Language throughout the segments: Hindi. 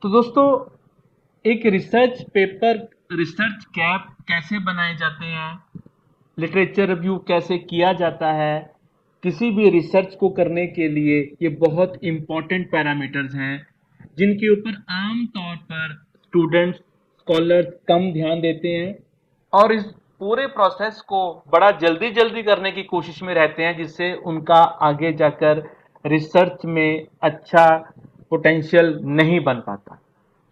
तो दोस्तों, एक रिसर्च पेपर, रिसर्च गैप कैसे बनाए जाते हैं, लिटरेचर रिव्यू कैसे किया जाता है, किसी भी रिसर्च को करने के लिए ये बहुत इंपॉर्टेंट पैरामीटर्स हैं जिनके ऊपर आम तौर पर स्टूडेंट्स, स्कॉलर्स कम ध्यान देते हैं और इस पूरे प्रोसेस को बड़ा जल्दी जल्दी करने की कोशिश में रहते हैं, जिससे उनका आगे जाकर रिसर्च में अच्छा पोटेंशियल नहीं बन पाता।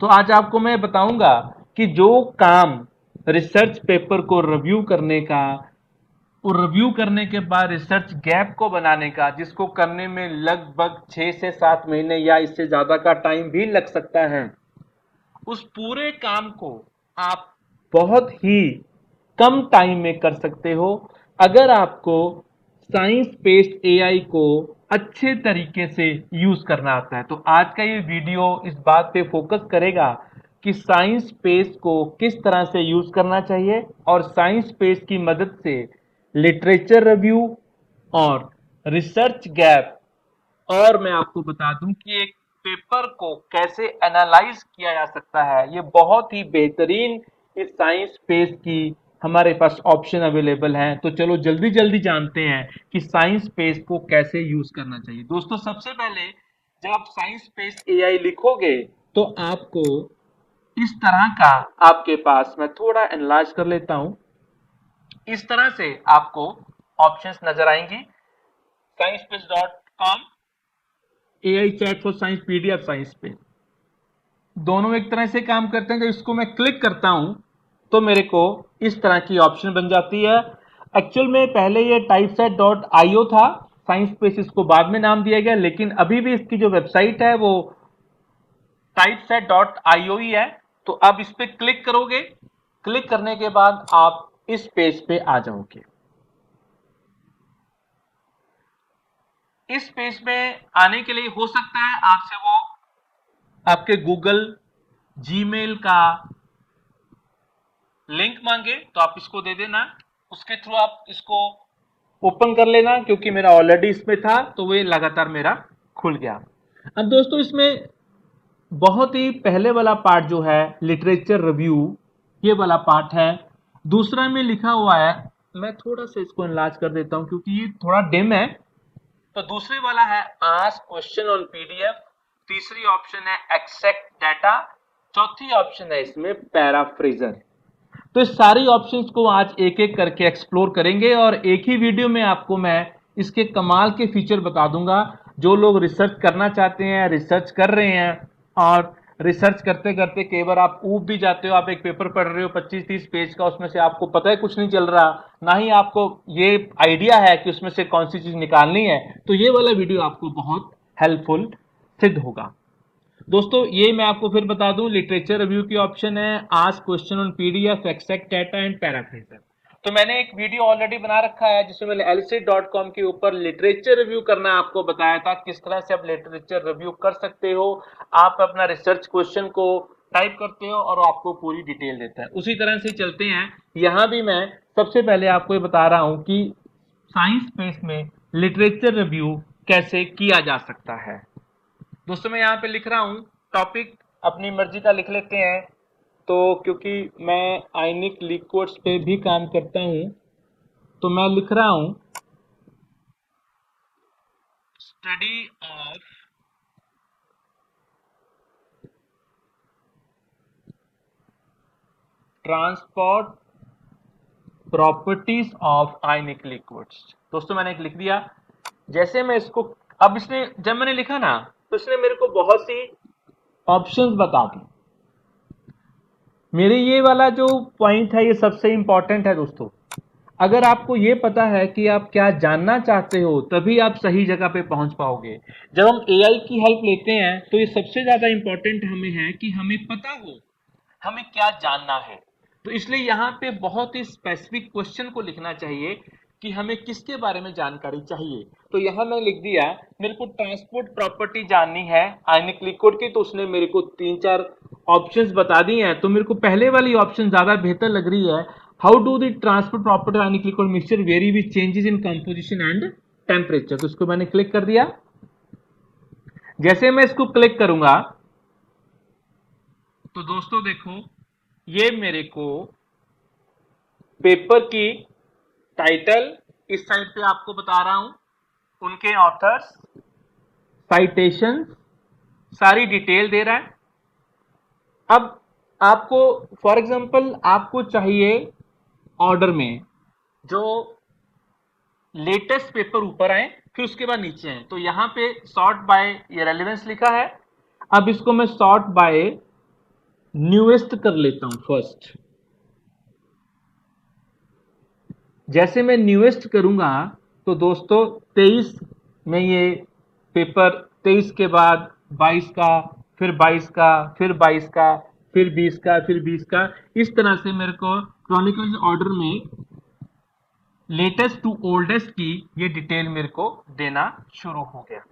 तो आज आपको मैं बताऊंगा कि जो काम रिसर्च पेपर को रिव्यू करने का और रिव्यू करने के बाद रिसर्च गैप को बनाने का, जिसको करने में लगभग 6 से 7 महीने या इससे ज्यादा का टाइम भी लग सकता है, उस पूरे काम को आप बहुत ही कम टाइम में कर सकते हो अगर आपको साइंस बेस्ड एआई को अच्छे तरीके से यूज करना आता है। तो आज का ये वीडियो इस बात पे फोकस करेगा कि साइंस पेज को किस तरह से यूज करना चाहिए और साइंस पेज की मदद से लिटरेचर रिव्यू और रिसर्च गैप, और मैं आपको बता दूं कि एक पेपर को कैसे एनालाइज किया जा सकता है। ये बहुत ही बेहतरीन इस साइंस पेज की हमारे पास ऑप्शन अवेलेबल हैं। तो चलो जल्दी जल्दी जानते हैं कि साइंस पेज को कैसे यूज करना चाहिए। दोस्तों, सबसे पहले जब आप साइंस पेज एआई लिखोगे तो आपको इस तरह का, आपके पास मैं थोड़ा एनालाइज कर लेता हूं, इस तरह से आपको ऑप्शंस नजर आएंगी। sciencebase.com, AI chat for science, PDF science पे दोनों एक तरह से काम करते हैं। जब इसको मैं क्लिक करता हूं तो मेरे को इस तरह की ऑप्शन बन जाती है। एक्चुअल में पहले ये typeset.io था, साइंस पेज इसको बाद में नाम दिया गया, लेकिन अभी भी इसकी जो वेबसाइट है वो typeset.io ही है। तो अब इस पे क्लिक करोगे, क्लिक करने के बाद आप इस पेज पे आ जाओगे। इस पेज में आने के लिए हो सकता है आपसे वो आपके गूगल, जीमेल का लिंक मांगे, तो आप इसको दे देना, उसके थ्रू आप इसको ओपन कर लेना। क्योंकि मेरा ऑलरेडी इसमें था तो वो लगातार मेरा खुल गया। अब दोस्तों, इसमें बहुत ही पहले वाला पार्ट जो है लिटरेचर रिव्यू, ये वाला पार्ट है। दूसरा में लिखा हुआ है, मैं थोड़ा सा इसको एनलार्ज कर देता हूं क्योंकि ये थोड़ा डिम है। तो दूसरे वाला है आस्क क्वेश्चन ऑन पीडीएफ, तीसरी ऑप्शन है एक्सेप्ट डाटा, चौथी ऑप्शन है इसमें पैराफ्रेजर। तो इस सारी ऑप्शंस को आज एक एक करके एक्सप्लोर करेंगे और एक ही वीडियो में आपको मैं इसके कमाल के फीचर बता दूंगा। जो लोग रिसर्च करना चाहते हैं, रिसर्च कर रहे हैं और रिसर्च करते करते कई बार आप ऊब भी जाते हो, आप एक पेपर पढ़ रहे हो 25-30 पेज का, उसमें से आपको पता है कुछ नहीं चल रहा, ना ही आपको ये आइडिया है कि उसमें से कौन सी चीज निकालनी है, तो ये वाला वीडियो आपको बहुत हेल्पफुल सिद्ध होगा। दोस्तों, ये मैं आपको फिर बता दूं, लिटरेचर रिव्यू की ऑप्शन है ask question on PDF, except data and paraphraser. तो मैंने एक वीडियो ऑलरेडी बना रखा है जिसमें मैंने lc.com के ऊपर लिटरेचर रिव्यू करना आपको बताया था, किस तरह से आप लिटरेचर रिव्यू कर सकते हो। आप अपना रिसर्च क्वेश्चन को टाइप करते हो और आपको पूरी डिटेल देता है। उसी तरह से चलते हैं, यहां भी मैं सबसे पहले आपको ये बता रहा हूं कि साइंस पेज में लिटरेचर रिव्यू कैसे किया जा सकता है। दोस्तों, मैं यहाँ पे लिख रहा हूँ, टॉपिक अपनी मर्जी का लिख लेते हैं। तो क्योंकि मैं आयनिक लिक्विड्स पे भी काम करता हूँ तो मैं लिख रहा हूँ study of transport properties of ionic liquids. दोस्तों, मैंने एक लिख दिया। जैसे मैं इसको, अब इसने जब मैंने लिखा ना तो इसने मेरे को बहुत सी ऑप्शंस बता दी। मेरे ये वाला जो पॉइंट है ये सबसे इंपॉर्टेंट है दोस्तों। अगर आपको ये पता है कि आप क्या जानना चाहते हो तभी आप सही जगह पे पहुंच पाओगे। जब हम एआई की हेल्प लेते हैं तो ये सबसे ज्यादा इंपॉर्टेंट हमें है कि हमें पता हो हमें क्या जानना है। तो इसलिए यहाँ पे बहुत ही स्पेसिफिक क्वेश्चन को लिखना चाहिए कि हमें किसके बारे में जानकारी चाहिए। तो यहाँ मैं लिख दिया, मेरे को ट्रांसपोर्ट प्रॉपर्टी जाननी है आयनिक लिक्विड की। तो उसने मेरे को 3-4 ऑप्शंस बता दी हैं। तो मेरे को पहले वाली ऑप्शन ज्यादा बेहतर लग रही है, how do the transport property ionic liquid mixture very with changes in composition and temperature. तो इसको मैंने क्लिक कर दिया। जैसे मैं इसको क्लिक करूंगा तो दोस्तों देखो, ये मेरे को पेपर की टाइटल इस साइड पे आपको बता रहा हूं, उनके ऑथर्स, साइटेशन, सारी डिटेल दे रहा है। अब आपको फॉर एग्जांपल आपको चाहिए ऑर्डर में जो लेटेस्ट पेपर ऊपर आए, फिर उसके बाद नीचे आए, तो यहां पे सॉर्ट बाय ये रेलेवेंस लिखा है। अब इसको मैं सॉर्ट बाय न्यूएस्ट कर लेता हूं फर्स्ट। जैसे मैं न्यूएस्ट करूंगा तो दोस्तों 23 में ये पेपर, 23 के बाद 22 का, फिर 22 का, फिर 22 का, फिर 20 का, फिर 20 का, इस तरह से मेरे को क्रॉनिकल ऑर्डर में लेटेस्ट टू ओल्डेस्ट की ये डिटेल मेरे को देना शुरू हो गया।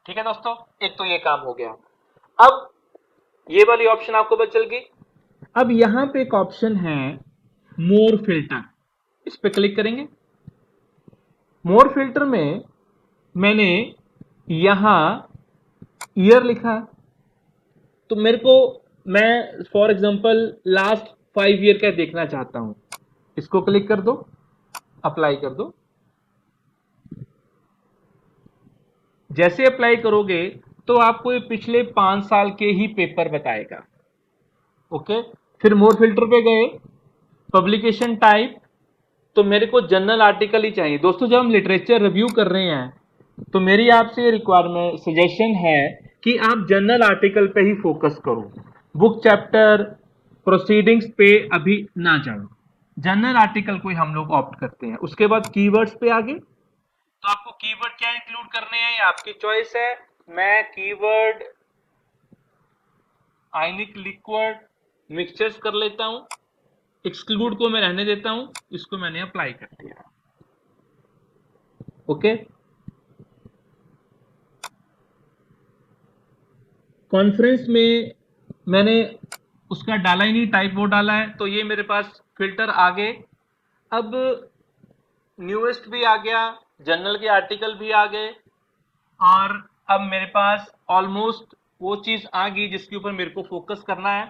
ठीक है दोस्तों, एक तो ये काम हो गया। अब ये वाली ऑप्शन आपको पता चल गई। अब यहां पे एक ऑप्शन है मोर फिल्टर, इस पे क्लिक करेंगे। मोर फिल्टर में मैंने यहां ईयर लिखा, तो मेरे को, मैं फॉर एग्जांपल लास्ट 5 ईयर का देखना चाहता हूं, इसको क्लिक कर दो, अप्लाई कर दो। जैसे अप्लाई करोगे तो आपको ये पिछले 5 साल के ही पेपर बताएगा। ओके, फिर मोर फिल्टर पे गए, पब्लिकेशन टाइप, तो मेरे को जर्नल आर्टिकल ही चाहिए। दोस्तों जब हम लिटरेचर रिव्यू कर रहे हैं तो मेरी आपसे रिक्वायरमेंट, सजेशन है कि आप जर्नल आर्टिकल पे ही फोकस करो, बुक चैप्टर प्रोसीडिंग्स पे अभी ना जाओ, जर्नल आर्टिकल को ही हम लोग ऑप्ट करते हैं। उसके बाद कीवर्ड्स पे आगे, तो आपको कीवर्ड क्या इंक्लूड करने हैं ये आपकी चॉइस है। मैं कीवर्ड आयनिक लिक्विड मिक्सचर्स कर लेता हूं, एक्सक्लूड को मैं रहने देता हूं, इसको मैंने अप्लाई कर दिया। ओके, कॉन्फ्रेंस में मैंने उसका डाला ही नहीं, टाइप वो डाला है, तो ये मेरे पास फिल्टर आ गए। अब न्यूएस्ट भी आ गया, जर्नल के आर्टिकल भी आ गए, और अब मेरे पास ऑलमोस्ट वो चीज आ गई जिसके ऊपर मेरे को फोकस करना है।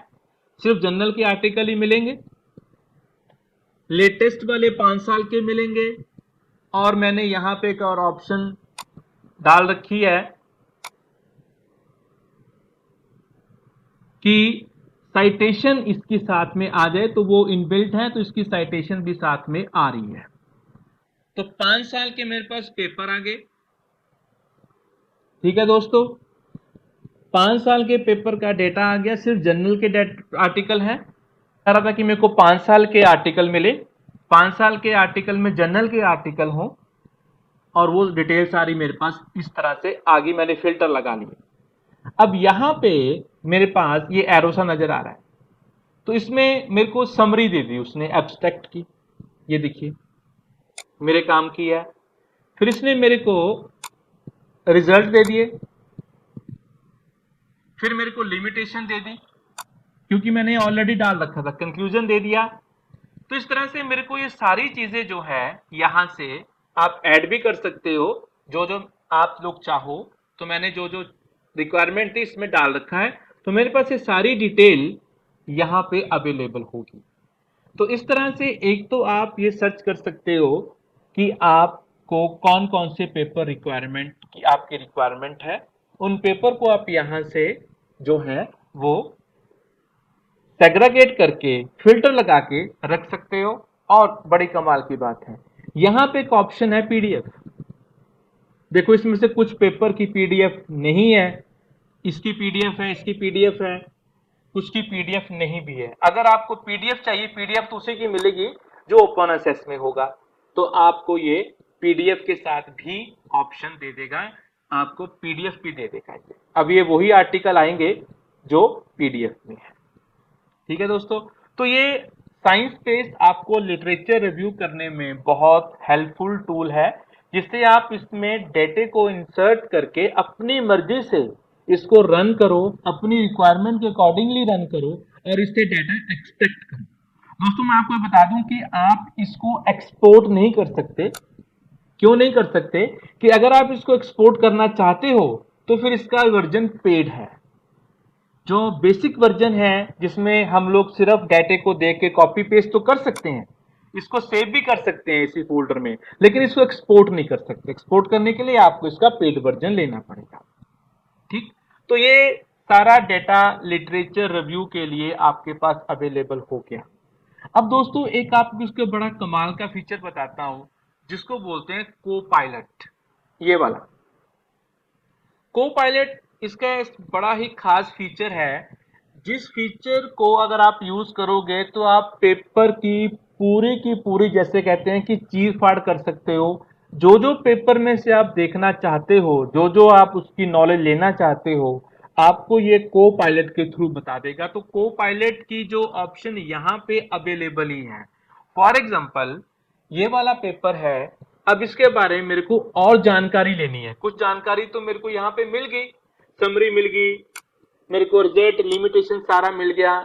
सिर्फ जर्नल के आर्टिकल ही मिलेंगे, लेटेस्ट वाले 5 साल के मिलेंगे, और मैंने यहां पे एक और ऑप्शन डाल रखी है कि साइटेशन इसके साथ में आ जाए, तो वो इनबिल्ट है, तो इसकी साइटेशन भी साथ में आ रही है। तो 5 साल के मेरे पास पेपर आ गए। ठीक है दोस्तों, 5 साल के पेपर का डेटा आ गया, सिर्फ जर्नल के आर्टिकल है। कह रहा था कि मेरे को 5 साल के आर्टिकल मिले, 5 साल के आर्टिकल में जर्नल के आर्टिकल हो, और वो डिटेल सारी मेरे पास इस तरह से आ गई, मैंने फिल्टर लगा लिए। अब यहां पे मेरे पास ये एरो सा नजर आ रहा है, तो इसमें मेरे को समरी दे दी उसने एब्स्ट्रैक्ट की, ये देखिए मेरे काम की है। फिर इसने मेरे को रिजल्ट दे दिए, फिर मेरे को लिमिटेशन दे दी क्योंकि मैंने ऑलरेडी डाल रखा था, कंक्लूजन दे दिया। तो इस तरह से मेरे को ये सारी चीजें जो है यहां से आप ऐड भी कर सकते हो, जो जो आप लोग चाहो। तो मैंने जो जो रिक्वायरमेंट थी इसमें डाल रखा है, तो मेरे पास ये सारी डिटेल यहां पे अवेलेबल होगी। तो इस तरह से एक तो आप ये सर्च कर सकते हो कि आपको कौन कौन से पेपर रिक्वायरमेंट की आपकी रिक्वायरमेंट है, उन पेपर को आप यहां से जो है वो सेग्रीगेट करके फिल्टर लगा के रख सकते हो। और बड़ी कमाल की बात है, यहां पे एक ऑप्शन है पीडीएफ। देखो इसमें से कुछ पेपर की पीडीएफ नहीं है, इसकी पीडीएफ है, इसकी पीडीएफ है, कुछ की पीडीएफ नहीं भी है। अगर आपको पीडीएफ चाहिए, पीडीएफ तो उसी की मिलेगी जो ओपन एक्सेस में होगा, तो आपको ये पीडीएफ के साथ भी ऑप्शन दे देगा, आपको पीडीएफ भी दे देगा। अब ये वही आर्टिकल आएंगे जो पीडीएफ में है। ठीक है दोस्तों, तो ये साइंस पेज आपको लिटरेचर रिव्यू करने में बहुत हेल्पफुल टूल है, जिससे आप इसमें डेटे को इंसर्ट करके अपनी मर्जी से इसको रन करो, अपनी रिक्वायरमेंट के अकॉर्डिंगली रन करो, और इससे डेटा एक्सट्रैक्ट करो। दोस्तों मैं आपको बता दूं कि आप इसको एक्सपोर्ट नहीं कर सकते। क्यों नहीं कर सकते? कि अगर आप इसको एक्सपोर्ट करना चाहते हो तो फिर इसका वर्जन पेड है, जो बेसिक वर्जन है जिसमें हम लोग सिर्फ डाटे को देख के कॉपी पेस्ट तो कर सकते हैं, इसको सेव भी कर सकते हैं इसी फोल्डर में, लेकिन इसको एक्सपोर्ट नहीं कर सकते। एक्सपोर्ट करने के लिए आपको इसका पेड वर्जन लेना पड़ेगा। ठीक, तो ये सारा डेटा लिटरेचर रिव्यू के लिए आपके पास अवेलेबल हो गया। अब दोस्तों एक आपको इसके बड़ा कमाल का फीचर बताता हूं जिसको बोलते हैं को पायलट। ये वाला को पायलट इसका एक बड़ा ही खास फीचर है, जिस फीचर को अगर आप यूज करोगे तो आप पेपर की पूरी जैसे कहते हैं कि चीर फाड़ कर सकते हो। जो जो पेपर में से आप देखना चाहते हो, जो जो आप उसकी नॉलेज लेना चाहते हो, आपको ये को पायलट के थ्रू बता देगा। तो को पायलट की जो ऑप्शन यहाँ पे अवेलेबल ही है। फॉर एग्जाम्पल ये वाला पेपर है, अब इसके बारे में मेरे को और जानकारी लेनी है। कुछ जानकारी तो मेरे को यहाँ पे मिल गई, समरी मिल गई, मेरे को रिजल्ट लिमिटेशन सारा मिल गया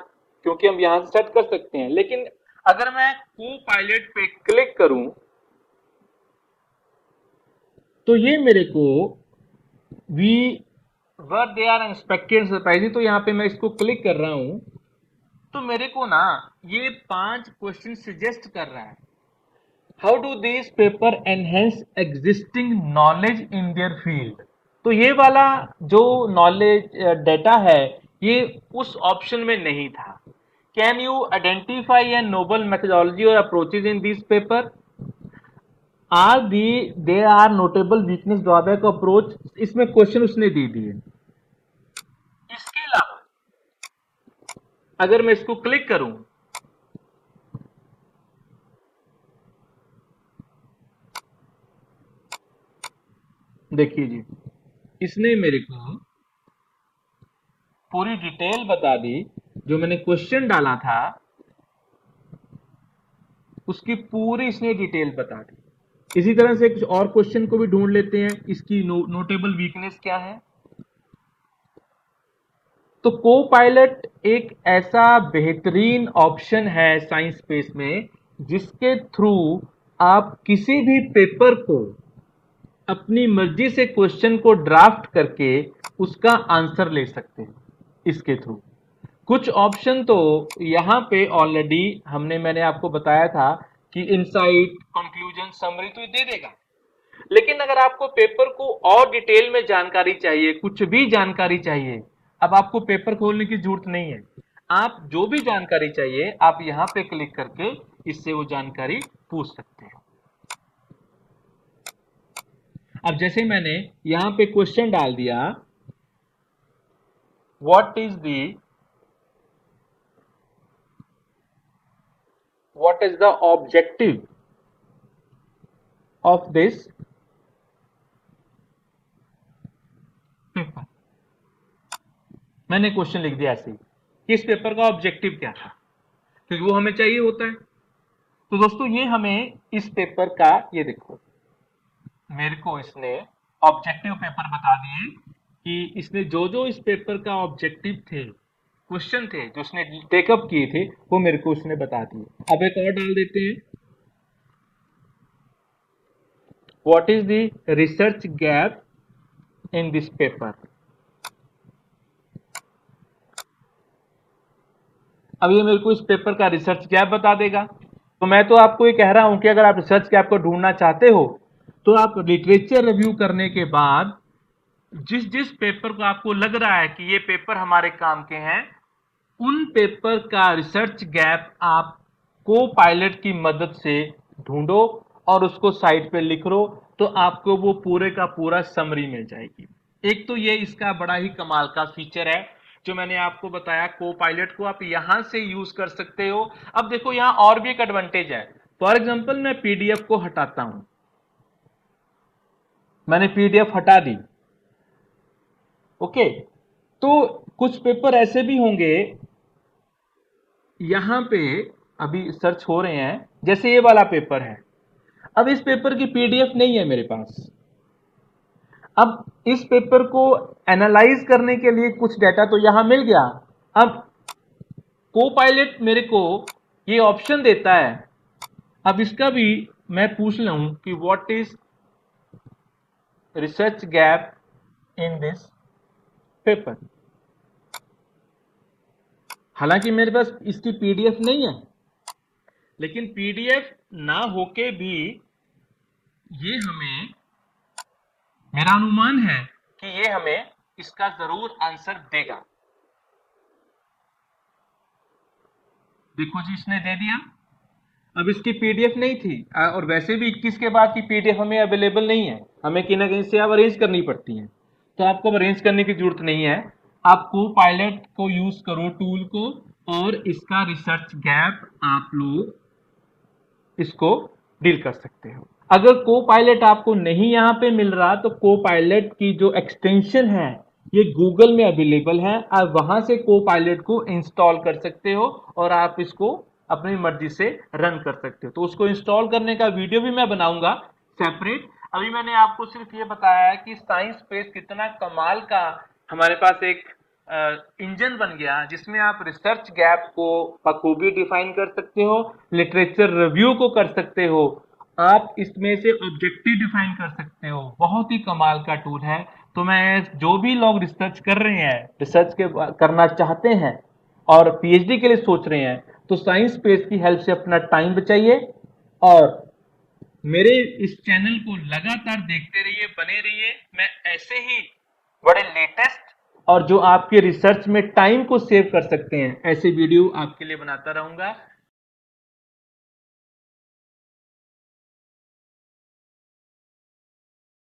क्योंकि हम यहां से सेट कर सकते हैं। लेकिन अगर मैं को पायलट पे क्लिक करूं तो ये मेरे को we were they are expected surprising, तो यहाँ पे मैं इसको क्लिक कर रहा हूं तो मेरे को ना ये 5 क्वेश्चन सजेस्ट कर रहा है। How do this paper enhance existing knowledge in their field. तो ये वाला जो नॉलेज डेटा है ये उस ऑप्शन में नहीं था। Can you identify a novel methodology और approaches in this paper, are the they are notable weakness drawback approach, इसमें क्वेश्चन उसने दे दिए। इसके अलावा अगर मैं इसको क्लिक करूं, देखिए जी, इसने मेरे को पूरी डिटेल बता दी। जो मैंने क्वेश्चन डाला था उसकी पूरी इसने डिटेल बता दी। इसी तरह से कुछ और क्वेश्चन को भी ढूंढ लेते हैं, इसकी नोटेबल वीकनेस क्या है। तो को पायलट एक ऐसा बेहतरीन ऑप्शन है साइंस स्पेस में जिसके थ्रू आप किसी भी पेपर को अपनी मर्जी से क्वेश्चन को ड्राफ्ट करके उसका आंसर ले सकते हैं इसके थ्रू। कुछ ऑप्शन तो यहाँ पे ऑलरेडी मैंने आपको बताया था कि इनसाइट, कंक्लूजन, समरी तो ये दे देगा। लेकिन अगर आपको पेपर को और डिटेल में जानकारी चाहिए, कुछ भी जानकारी चाहिए, अब आपको पेपर खोलने की जरूरत नहीं है। आप जो भी जानकारी चाहिए आप यहाँ पे क्लिक करके इससे वो जानकारी पूछ सकते हैं। अब जैसे मैंने यहाँ पे क्वेश्चन डाल दिया, what is the objective of this paper, मैंने क्वेश्चन लिख दिया ऐसे ही। इस पेपर का ऑब्जेक्टिव क्या था, क्योंकि वो हमें चाहिए होता है। तो दोस्तों ये हमें इस पेपर का, ये देखो मेरे को इसने ऑब्जेक्टिव पेपर बता दिए कि इसने जो जो इस पेपर का ऑब्जेक्टिव थे, क्वेश्चन थे जो उसने टेकअप किए थे, वो मेरे को उसने बता दिए। अब एक और डाल देते हैं, what is the research gap in this paper. अब ये मेरे को इस पेपर का रिसर्च गैप बता देगा। तो मैं तो आपको ये कह रहा हूं कि अगर आप रिसर्च गैप को ढूंढना चाहते हो तो आप लिटरेचर रिव्यू करने के बाद जिस जिस पेपर को आपको लग रहा है कि ये पेपर हमारे काम के हैं, उन पेपर का रिसर्च गैप आप को पायलट की मदद से ढूंढो और उसको साइट पे लिख लो, तो आपको वो पूरे का पूरा समरी मिल जाएगी। एक तो ये इसका बड़ा ही कमाल का फीचर है जो मैंने आपको बताया, को पायलट को आप यहां से यूज कर सकते हो। अब देखो यहां और भी एक एडवांटेज है। फॉर एग्जाम्पल मैं पीडीएफ को हटाता हूं, मैंने पीडीएफ हटा दी, ओके। तो कुछ पेपर ऐसे भी होंगे यहां पे अभी सर्च हो रहे हैं, जैसे ये वाला पेपर है। अब इस पेपर की पीडीएफ नहीं है मेरे पास। अब इस पेपर को एनालाइज करने के लिए कुछ डाटा तो यहां मिल गया। अब को पायलट मेरे को ये ऑप्शन देता है, अब इसका भी मैं पूछ लूं कि what is research gap in this paper. हालांकि मेरे पास इसकी पीडीएफ नहीं है, लेकिन पीडीएफ ना होके भी ये हमें, मेरा अनुमान है कि ये हमें इसका जरूर आंसर देगा। देखो जी, इसने दे दिया। अब इसकी पीडीएफ नहीं थी, और वैसे भी 21 के बाद की पीडीएफ हमें अवेलेबल नहीं है, हमें कहीं ना कहीं से अब अरेंज करनी पड़ती है। तो आपको अब अरेंज करने की जरूरत नहीं है, आप कोपायलट को यूज करो टूल को, और इसका रिसर्च गैप आप लोग इसको डील कर सकते हो। अगर कोपायलट आपको नहीं यहाँ पे मिल रहा, तो कोपायलट की जो एक्सटेंशन है ये गूगल में अवेलेबल है, आप वहां से कोपायलट को इंस्टॉल कर सकते हो और आप इसको अपनी मर्जी से रन कर सकते हो। तो उसको इंस्टॉल करने का वीडियो भी मैं बनाऊंगा सेपरेट। अभी मैंने आपको सिर्फ ये बताया है कि साइंस स्पेस कितना कमाल का हमारे पास एक इंजन बन गया, जिसमें आप रिसर्च गैप को बखूबी डिफाइन कर सकते हो, लिटरेचर रिव्यू को कर सकते हो, आप इसमें से ऑब्जेक्टिव डिफाइन कर सकते हो। बहुत ही कमाल का टूल है। तो मैं, जो भी लोग रिसर्च कर रहे हैं, रिसर्च के करना चाहते हैं और पीएचडी के लिए सोच रहे हैं, तो साइंस स्पेस की हेल्प से अपना टाइम बचाइए और मेरे इस चैनल को लगातार देखते रहिए, बने रहिए। मैं ऐसे ही बड़े लेटेस्ट और जो आपके रिसर्च में टाइम को सेव कर सकते हैं, ऐसे वीडियो आपके लिए बनाता रहूंगा।